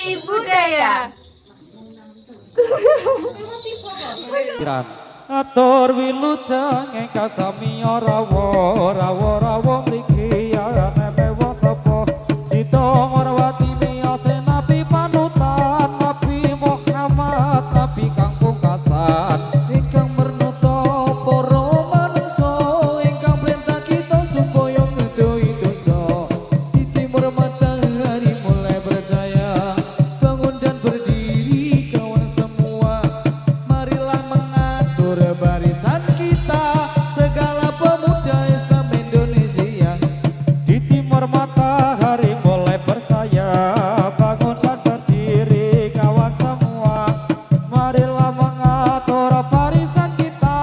Menteri Budaya. Atur wilujeng ingkang sami rawa mriki aneme wasapa Ito ngorwati miyose nabi panutan Nabi Muhammad nabi kang pungkasan ingkang mernuta para manungsa ingkang perintah kita supaya ngedohi dosa di timur matahari mulai berjaya bangun dan berdiri kawan semua marilah mengatur barisan kita segala pemuda Islam Indonesia di timur matahari mulai percaya bangun dan berdiri kawan semua marilah mengatur barisan kita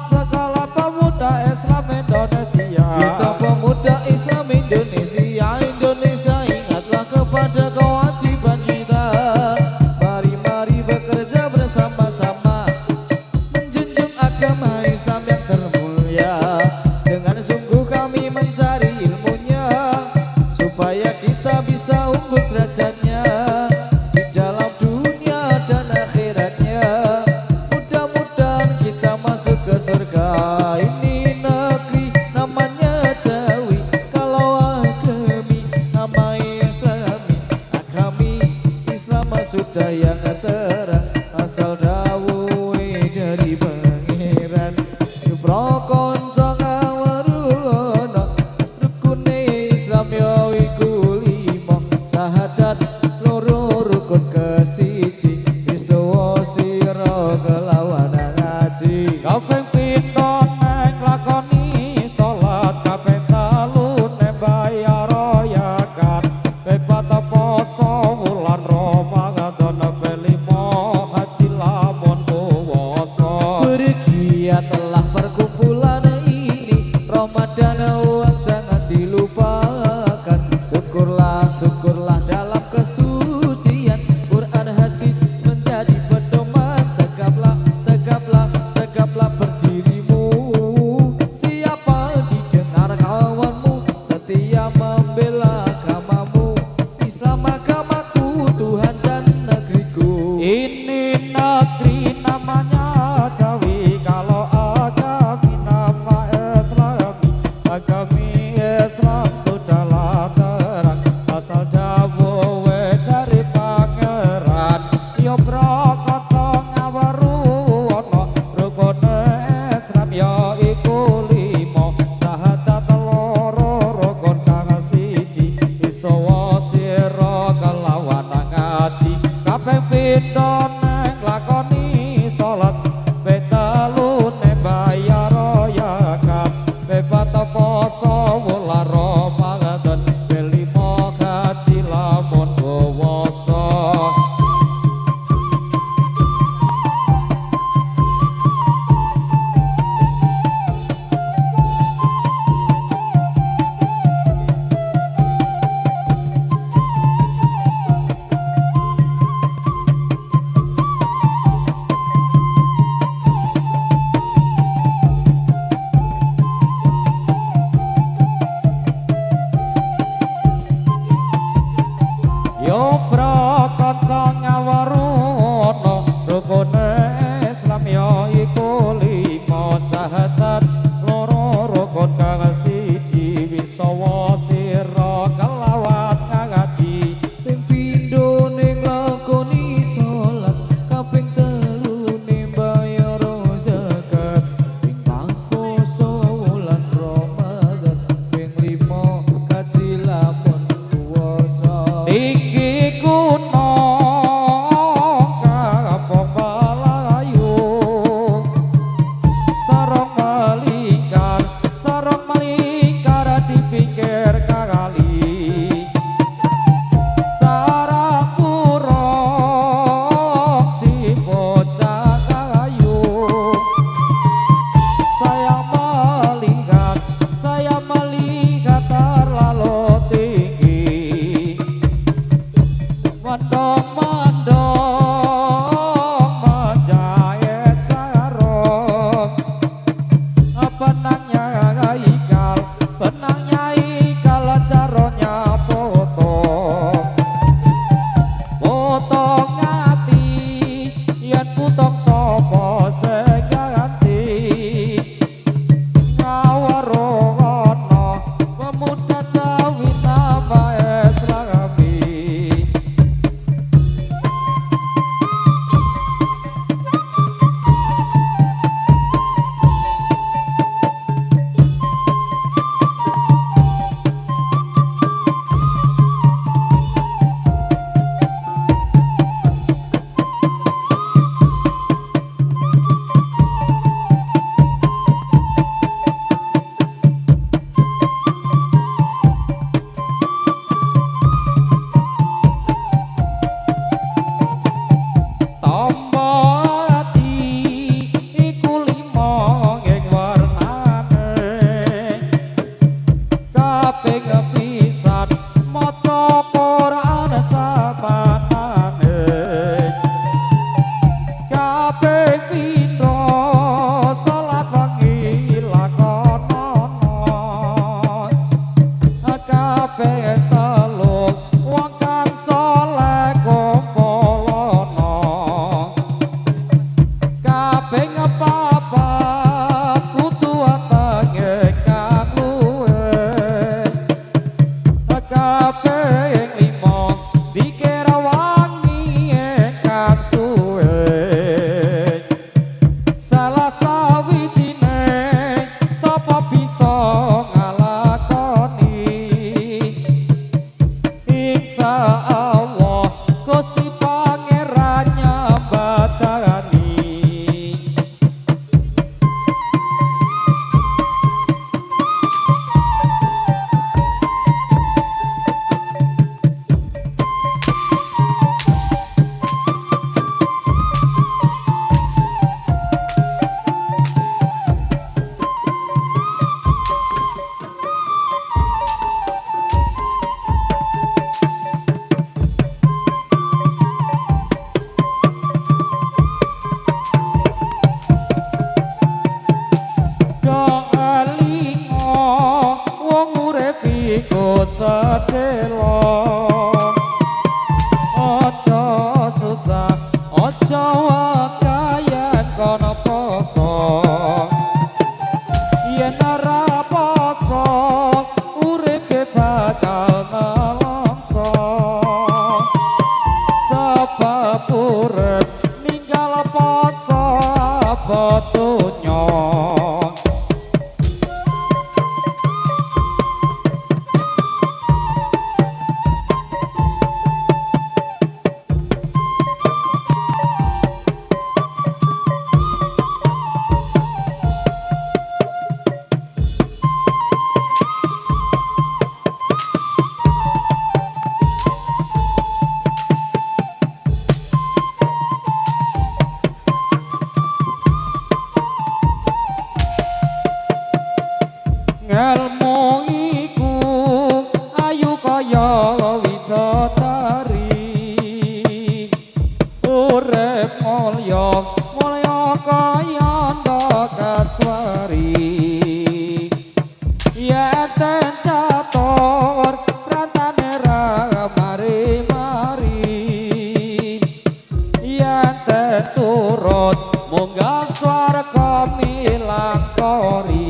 segala pemuda Islam Indonesia kita pemuda Islam Indonesia Indonesia ingatlah kepada kewajiban kita mari bekerja bersama-sama menjunjung agama Islam yang termulia dengan sungguh kami mencari ilmunya supaya kita bisa unggul derajatnya di dalam dunia dan akhiratnya mudah-mudahan kita masuk ke surga ini negeri namanya Jawi kalau agami nama Islami agami Islam sudah yang terang asal dawuhe dari pangeran Prokonco ngaweruana rukune Islam ya iku lima syahadat loro rukun kesiji iso sira kelawan ngaji kaping pindho neng lakoni salat kaping telu neng bayar zakat pepat poso wulan Ramadan pelimo haji lamun puasa bergiat telah perkumpulan ini Ramadan uang jangan dilupakan syukurlah dalam kesucian Quran hadis menjadi pedoman tegaplah berdirimu siapa didengar kawanmu setia membela agamamu Islam agamaku Tuhan dan negeriku ini negeri namanya Jawi kalau agami nama agami Islam sudahlah terang asal dawuhe dari pangeran yo Prokonco ngaweruana rukune Islam ya iku lima syahadat loro rukun kang siji iso sira kelawan ngaji kaping pindho neng lakoni salat betelu ne bayar zakat bepat poso wulan Ramadan pelimo haji lamun puasa yo Prokonco ngaweruana rukune Islam ya iku lima syahadat loro rukun kang siji wisawa sira kelawan ngaji ping pindho ning lakoni salat kaping telu ning bayar zakat ping poso wulan Ramadan ping lima kaji lamun puasa tinggi gunung kampung Melayu sarong melingkar di pinggir kali sarang burung di bocah kayu saya melihat terlalu tinggi mendong-mendong menjahit sarung penangnya ikal caronya potong sedelo aja susah aja wakayan kono poso yen ora poso urip bakal nelongso sebab urip ninggal poso apa donya ngelmu iku ayu kaya widodari urip mulya mulya kaya ndakaswari yen catur prantane ra mari-mari yen turut munggah swarga milang kori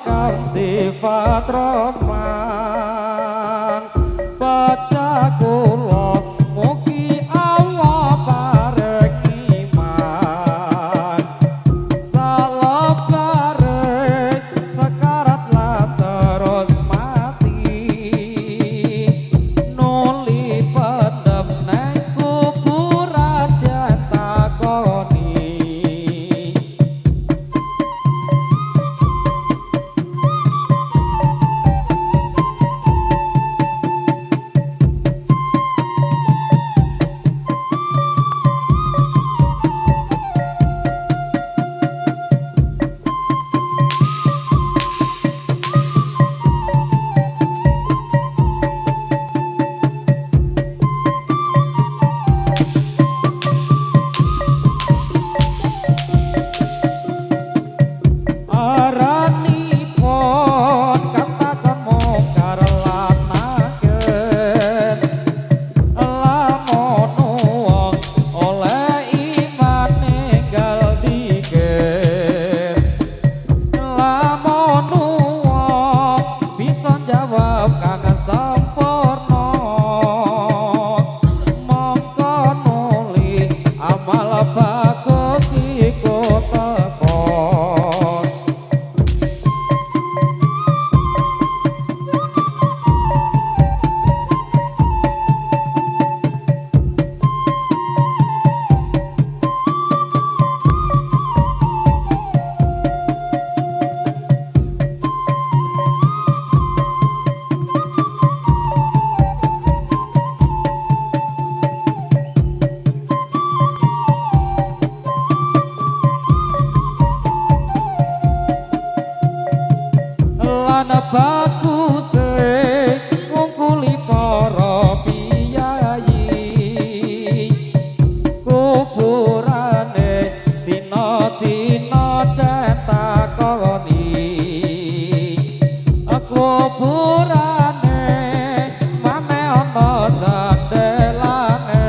kang sifat Rahman baca kula mugi Allah paring iman salebare sekarat lan terus mati nuli pendem nang kuburan dan takoni bagus ngungkuli para piyayi kuburane dina-dina den takoni kuburane mane ana jandelane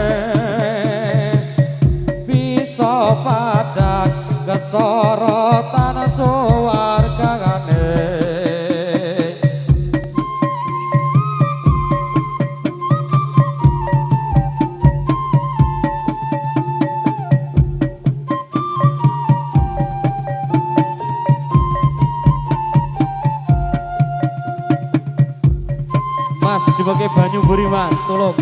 bisa padhang kesorotan suwargane Mas sebagai banyu buri mas, tolong.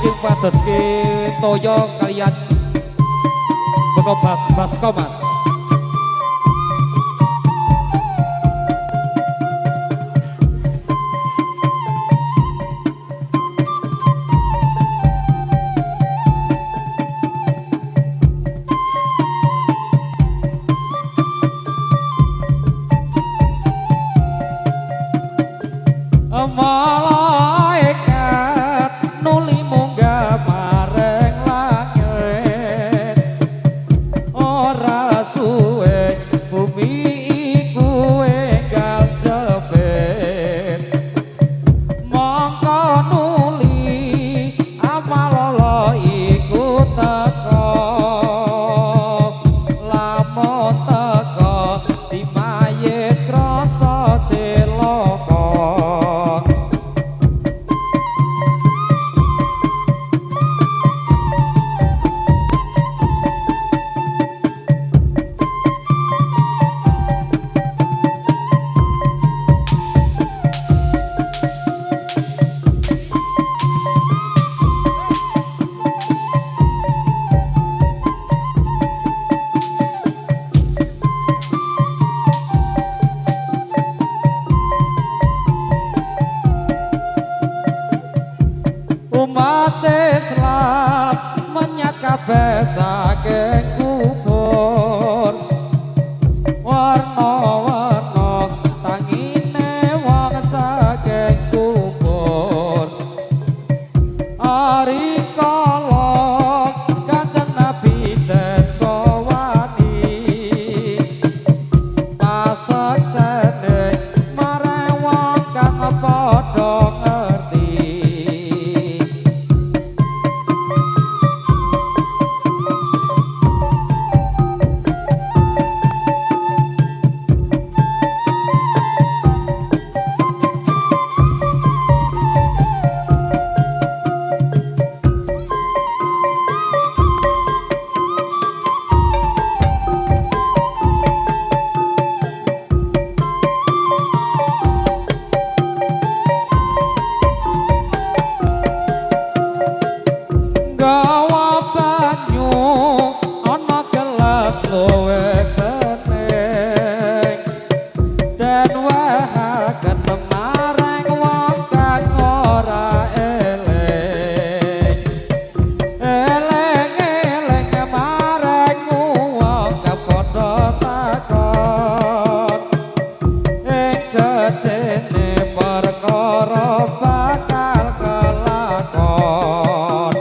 saking pados ki toyo kalian beko basko Mas. Malaikat nuli munggah mareng langit, ora suwe bumi iku enggal jepit, mongko nuli amalala iku teko, lamun teko si mayit krasa celaka. Umat Islam menyat kabeh saking kubur, warna-warna tangine wong saking kubur. Ari kala Kanjeng Nabi den sowani, pasaksene marang wong kang padha ngerti. Gawa banyu ana gelas luwe bening, den wahaken marang wong kang ora eling, eling-eling marang wong kang padha takon, ing gedene perkara bakal kelakon.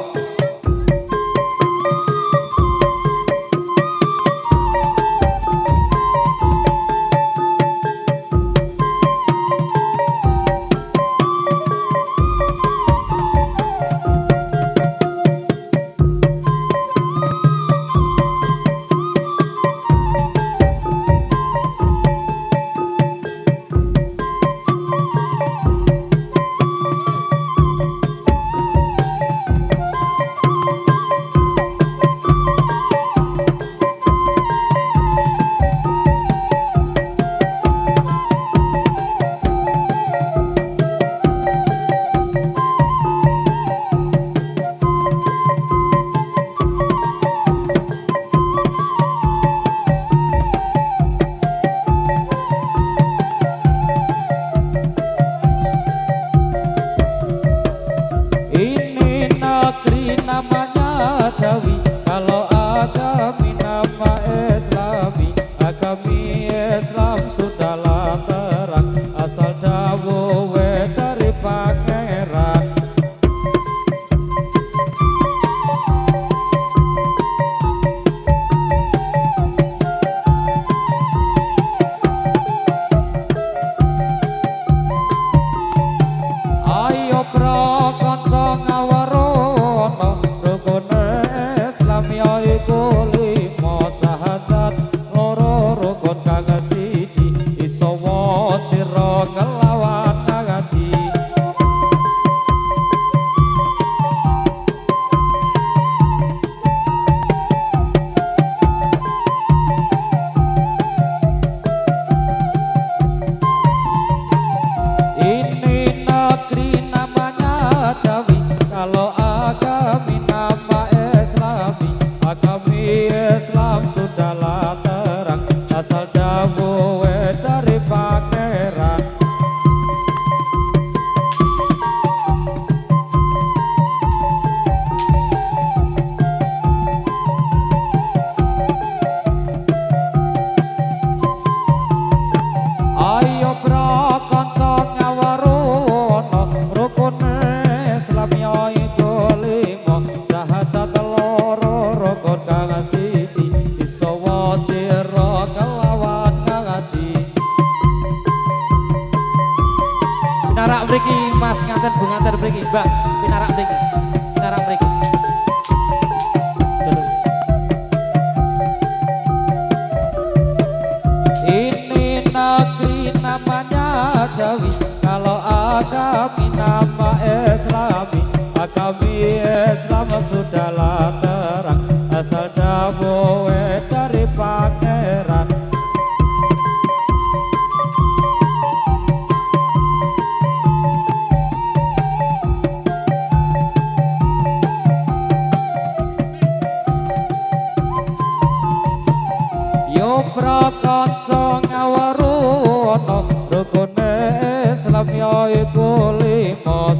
sudahlah terang asal dawuhe dari pangeran. Ayo bro kanca ngawarono rukune Islam ya iku limo sahadat loro rukun kang siji iso sira kelawan ngaji. Pinarak mriki Mas nganten Bu nganten mriki Mbak pinarak mriki pinarak mriki. Ini negeri namanya Jawi, kalau agami nama Islami, agami Islam sudahlah terang asal dawuhe dari pangeran. Yo prakanca ngawarono rukune Islam ya iku limo